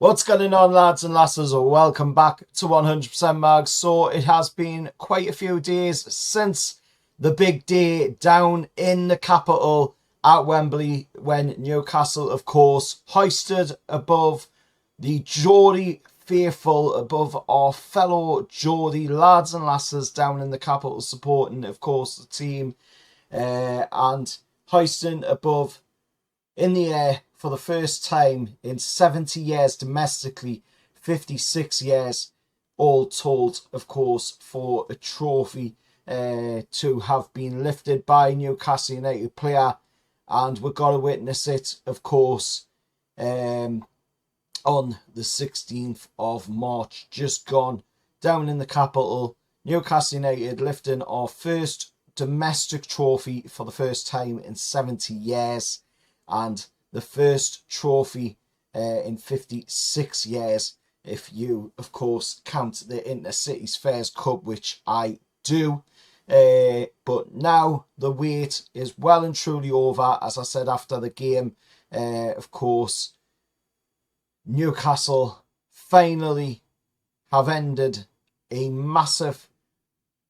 What's going on, lads and lasses? Welcome back to 100% Mags. So it has been quite a few days since the big day down in the capital at Wembley when Newcastle, of course, hoisted above the Geordie faithful, above our fellow Geordie lads and lasses down in the capital supporting, of course, the team, and hoisting above in the air for the first time in 70 years domestically, 56 years all told, of course, for a trophy to have been lifted by Newcastle United player. And we've got to witness it, of course, on the 16th of March, just gone, down in the capital. Newcastle United lifting our first domestic trophy for the first time in 70 years. And the first trophy in 56 years, if you, of course, count the Intercities Fairs Cup, which I do. But now the wait is well and truly over. As I said after the game, of course, Newcastle finally have ended a massive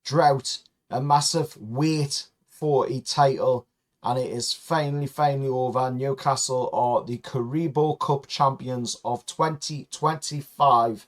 drought, a massive wait for a title. And it is finally over. Newcastle are the Carabao Cup champions of 2025.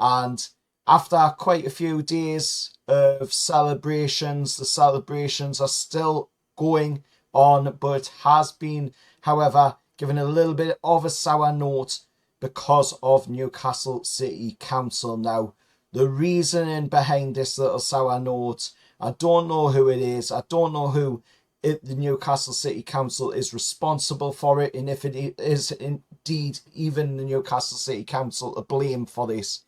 And after quite a few days of celebrations, the celebrations are still going on. But it has been, however, given a little bit of a sour note because of Newcastle City Council. Now, the reasoning behind this little sour note, I don't know who it is. I don't know who the Newcastle City Council is responsible for it, and if it is indeed even the Newcastle City Council to blame for this.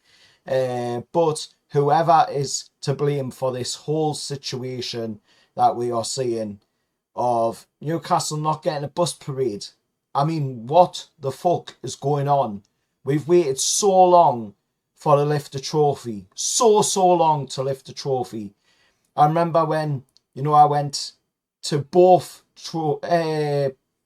But whoever is to blame for this whole situation that we are seeing of Newcastle not getting a bus parade. I mean, what the fuck is going on? We've waited so long for to lift a trophy. So long to lift a trophy. I remember when, I went to both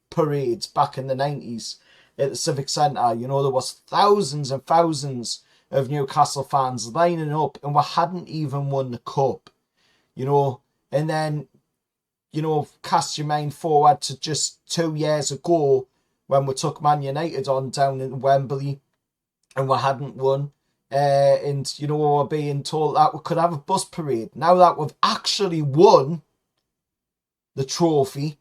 parades back in the 90s at the Civic Centre. There was thousands and thousands of Newcastle fans lining up, and we hadn't even won the cup. And then, cast your mind forward to just 2 years ago when we took Man United on down in Wembley and we hadn't won. And, we were being told that we could have a bus parade. Now that we've actually won the trophy,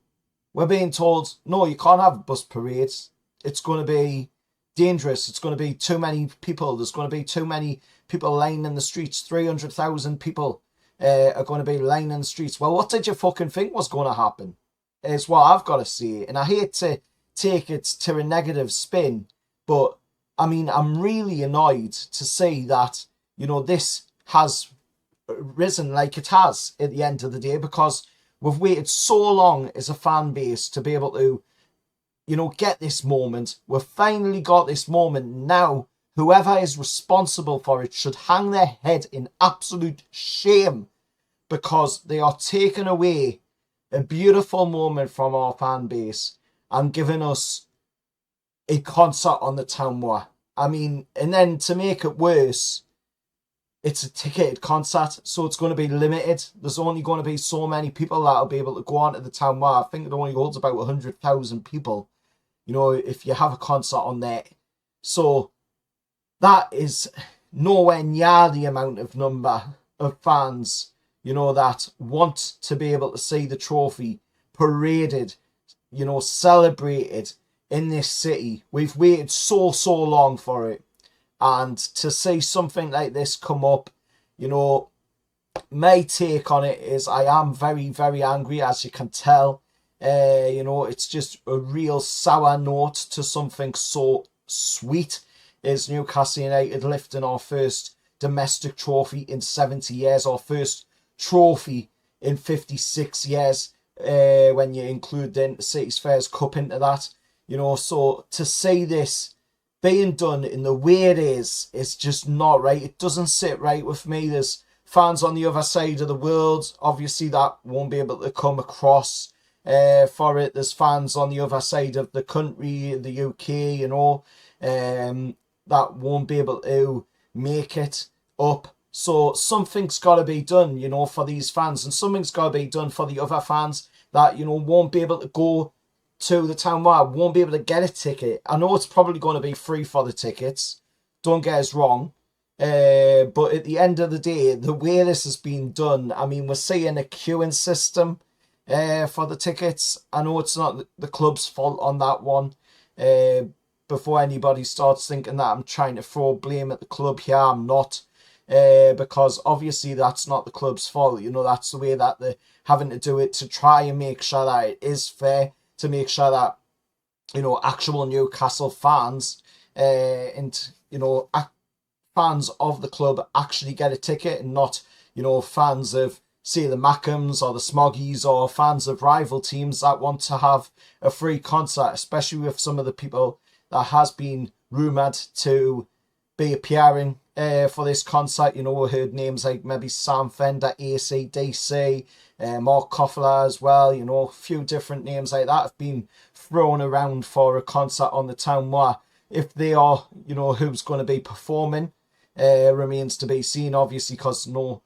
we're being told, no, you can't have bus parades. It's going to be dangerous. It's going to be too many people. There's going to be too many people lying in the streets. 300,000 people are going to be lying in the streets. Well, what did you fucking think was going to happen? Is what I've got to say. And I hate to take it to a negative spin, but I mean, I'm really annoyed to see that, this has risen like it has at the end of the day, because we've waited so long as a fan base to be able to, get this moment. We've finally got this moment. Now, whoever is responsible for it should hang their head in absolute shame, because they are taking away a beautiful moment from our fan base and giving us a concert on the town wire. I mean, and then to make it worse, it's a ticketed concert, so it's going to be limited. There's only going to be so many people that'll be able to go onto the town wire. I think it only holds about 100,000 people, if you have a concert on there. So that is nowhere near the amount of number of fans, that want to be able to see the trophy paraded, celebrated in this city. We've waited so long for it. And to see something like this come up, my take on it is I am very, very angry, as you can tell. It's just a real sour note to something so sweet as Newcastle United lifting our first domestic trophy in 70 years, our first trophy in 56 years, when you include the Intercities Fairs Cup into that. So to see this being done in the way it is just not right. It doesn't sit right with me. There's fans on the other side of the world, obviously, that won't be able to come across for it. There's fans on the other side of the country, the UK, that won't be able to make it up. So something's got to be done, you know, for these fans, and something's got to be done for the other fans that, you know, won't be able to go to the town wire, won't be able to get a ticket. I know it's probably going to be free for the tickets, don't get us wrong, but at the end of the day, the way this has been done, I mean, we're seeing a queuing system for the tickets. I know it's not the club's fault on that one. Before anybody starts thinking that I'm trying to throw blame at the club here, I'm not. Because obviously that's not the club's fault. You know, that's the way that they're having to do it to try and make sure that it is fair, to make sure that, you know, actual Newcastle fans and, you know, fans of the club actually get a ticket, and not, you know, fans of, say, the Mackhams or the Smoggies, or fans of rival teams that want to have a free concert, especially with some of the people that has been rumoured to be appearing for this concert. You know, we heard names like maybe Sam Fender, AC/DC, Mark Knopfler as well. You know, a few different names like that have been thrown around for a concert on the town wire. If they are, you know, who's going to be performing remains to be seen, obviously, because no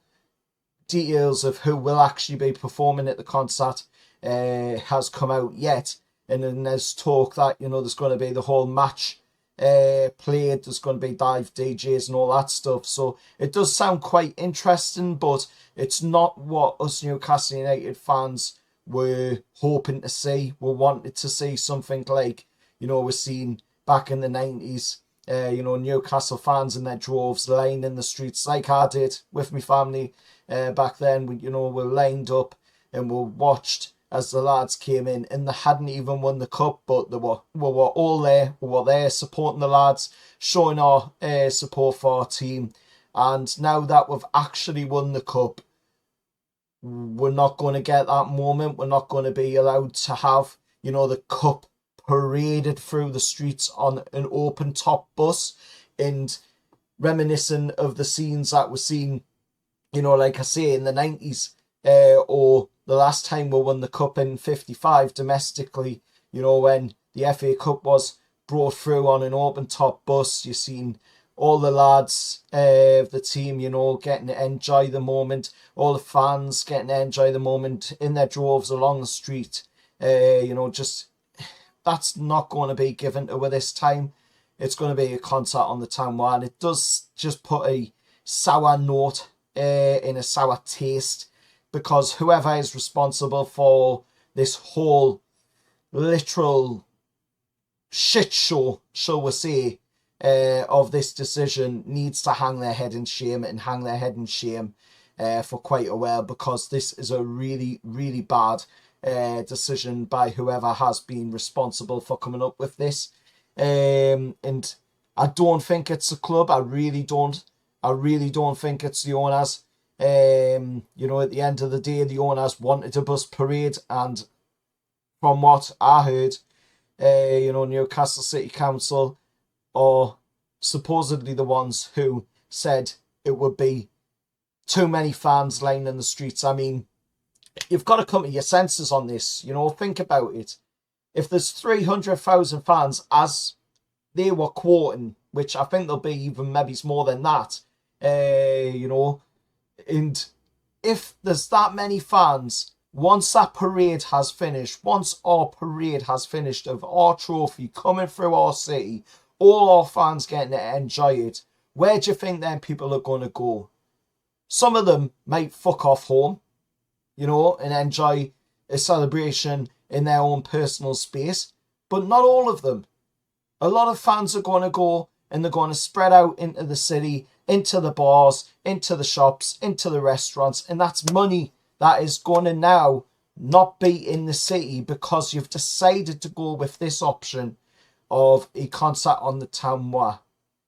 details of who will actually be performing at the concert has come out yet. And then there's talk that, you know, there's going to be the whole match played, there's going to be dive DJs and all that stuff. So it does sound quite interesting, but it's not what us Newcastle United fans were hoping to see. We wanted to see something like, you know, we're seeing back in the 90s, you know, Newcastle fans in their droves lying in the streets, like I did with my family back then. We, you know, we lined up and we watched as the lads came in, and they hadn't even won the cup, but we were all there. We were there supporting the lads, showing our support for our team. And now that we've actually won the cup, we're not going to get that moment. We're not going to be allowed to have, you know, the cup paraded through the streets on an open top bus, and reminiscent of the scenes that we're seeing, you know, like I say, in the 90s, or the last time we won the cup in 55 domestically, you know, when the FA Cup was brought through on an open top bus. You've seen all the lads of the team, you know, getting to enjoy the moment, all the fans getting to enjoy the moment in their droves along the street. You know, just, that's not going to be given to us this time. It's going to be a concert on the town wire, and it does just put a sour note in a sour taste, because whoever is responsible for this whole literal shit show, shall we say, of this decision needs to hang their head in shame, and hang their head in shame for quite a while, because this is a really, really bad decision by whoever has been responsible for coming up with this. And I don't think it's the club. I really don't think it's the owners. You know, at the end of the day, the owners wanted a bus parade, and from what I heard, you know, Newcastle City Council are supposedly the ones who said it would be too many fans lying in the streets. I mean, you've got to come to your senses on this. You know, think about it. If there's 300,000 fans, as they were quoting, which I think there'll be even maybe more than that, you know, and if there's that many fans, once that parade has finished, once our parade has finished of our trophy coming through our city, all our fans getting to enjoy it, where do you think then people are going to go? Some of them might fuck off home, you know, and enjoy a celebration in their own personal space, but not all of them. A lot of fans are going to go, and they're going to spread out into the city, into the bars, into the shops, into the restaurants, and that's money that is going to now not be in the city, because you've decided to go with this option of a concert on the town wire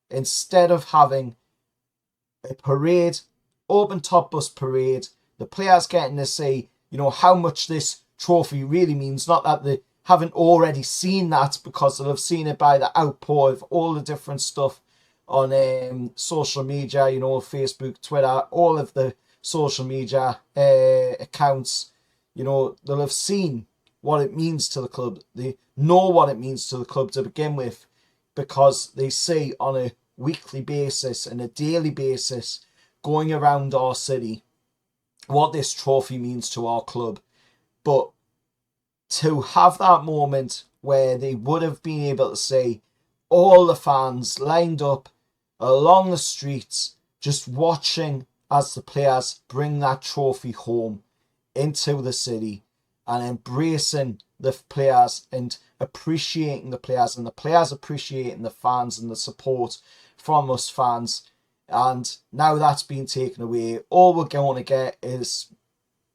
instead of having a parade, open top bus parade, the players getting to see, you know, how much this trophy really means. Not that they haven't already seen that, because they'll have seen it by the outpour of all the different stuff on social media, you know, Facebook, Twitter, all of the social media accounts. You know, they'll have seen what it means to the club. They know what it means to the club to begin with, because they see on a weekly basis and a daily basis going around our city what this trophy means to our club. But to have that moment where they would have been able to see all the fans lined up along the streets, just watching as the players bring that trophy home into the city and embracing the players and appreciating the players and the players appreciating the fans and the support from us fans. And now that's been taken away. All we're going to get is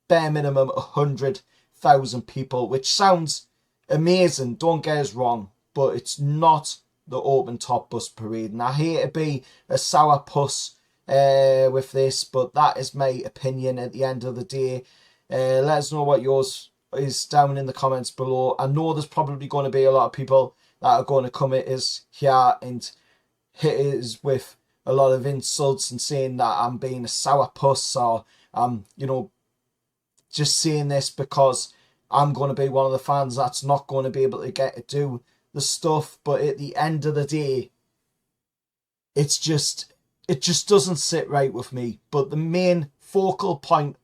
bare minimum 100,000 people, which sounds amazing, don't get us wrong, but it's not the open top bus parade. And I hate to be a sourpuss with this, but that is my opinion at the end of the day. Let us know what yours is down in the comments below. I know there's probably going to be a lot of people that are going to come at us here and hit us with a lot of insults and saying that I'm being a sourpuss, or I'm, just saying this because I'm going to be one of the fans that's not going to be able to get to do the stuff. But at the end of the day, it just doesn't sit right with me. But the main focal point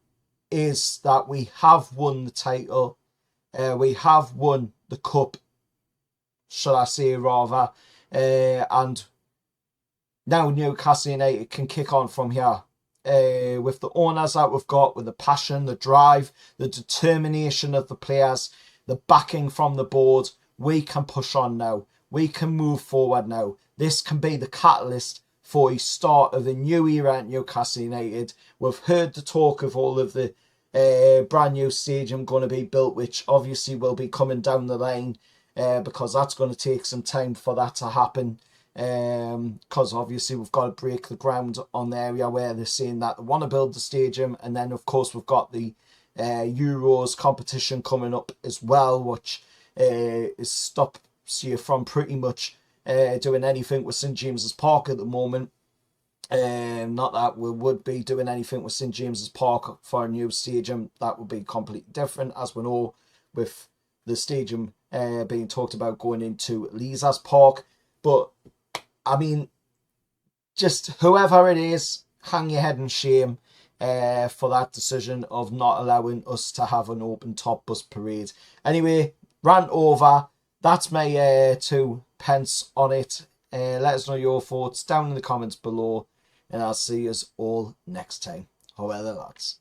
is that we have won the title. We have won the cup, should I say rather. And now Newcastle United can kick on from here. With the owners that we've got, with the passion, the drive, the determination of the players, the backing from the board, we can push on now. We can move forward now. This can be the catalyst for a start of a new era at Newcastle United. We've heard the talk of all of the brand new stadium going to be built, which obviously will be coming down the line because that's going to take some time for that to happen. Because obviously we've got to break the ground on the area where they're saying that they want to build the stadium, and then of course we've got the Euros competition coming up as well, which stops you from pretty much doing anything with St James's Park at the moment. Not that we would be doing anything with St James's Park for a new stadium. That would be completely different, as we know, with the stadium being talked about going into Leazes Park. But I mean, just whoever it is, hang your head in shame for that decision of not allowing us to have an open top bus parade. Anyway, rant over. That's my 2 pence on it. Let us know your thoughts down in the comments below, and I'll see you all next time. However, lads.